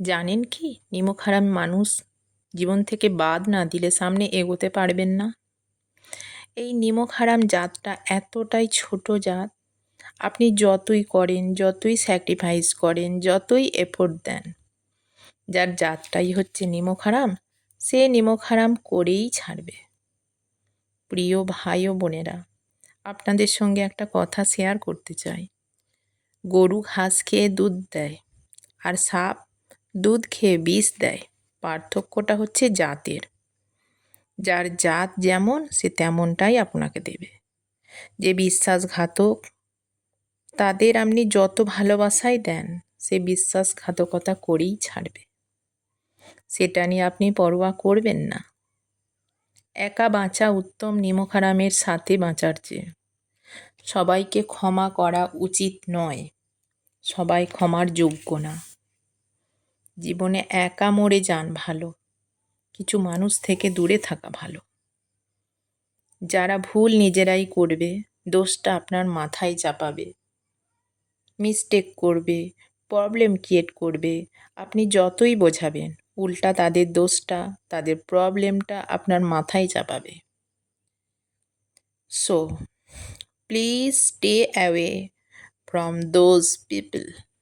জানেন কি নিমকহারাম মানুষ জীবন থেকে বাদ না দিলে সামনে এগোতে পারবেন না। এই নিমকহারাম জাতটা এতটাই ছোট জাত, আপনি যতই করেন, যতই স্যাক্রিফাইস করেন, যতই এফোর্ট দেন, যার জাতটাই হচ্ছে নিমকহারাম, সে নিমকহারাম করেই ছাড়বে। প্রিয় ভাই ও বোনেরা, আপনাদের সঙ্গে একটা কথা শেয়ার করতে চাই। গরু ঘাস খেয়ে দুধ দেয়, আর সাপ দুধ খেয়ে বিষ দেয়। পার্থক্যটা হচ্ছে জাতের। যার জাত যেমন সে তেমনটাই আপনাকে দেবে। যে বিশ্বাসঘাতক, তাদের আপনি যত ভালোবাসাই দেন, সে বিশ্বাসঘাতকতা করেই ছাড়বে। সেটা নিয়ে আপনি পরোয়া করবেন না। একা বাঁচা উত্তম নিমকহারামের সাথে বাঁচার চেয়ে। সবাইকে ক্ষমা করা উচিত নয়, সবাই ক্ষমার যোগ্য না। জীবনে একা মরে যান ভালো, কিছু মানুষ থেকে দূরে থাকা ভালো। যারা ভুল নিজেরাই করবে, দোষটা আপনার মাথায় চাপাবে, মিস্টেক করবে, প্রবলেম ক্রিয়েট করবে, আপনি যতই বোঝাবেন, উল্টা তাদের দোষটা, তাদের প্রবলেমটা আপনার মাথায় চাপাবে। So please stay away from those people.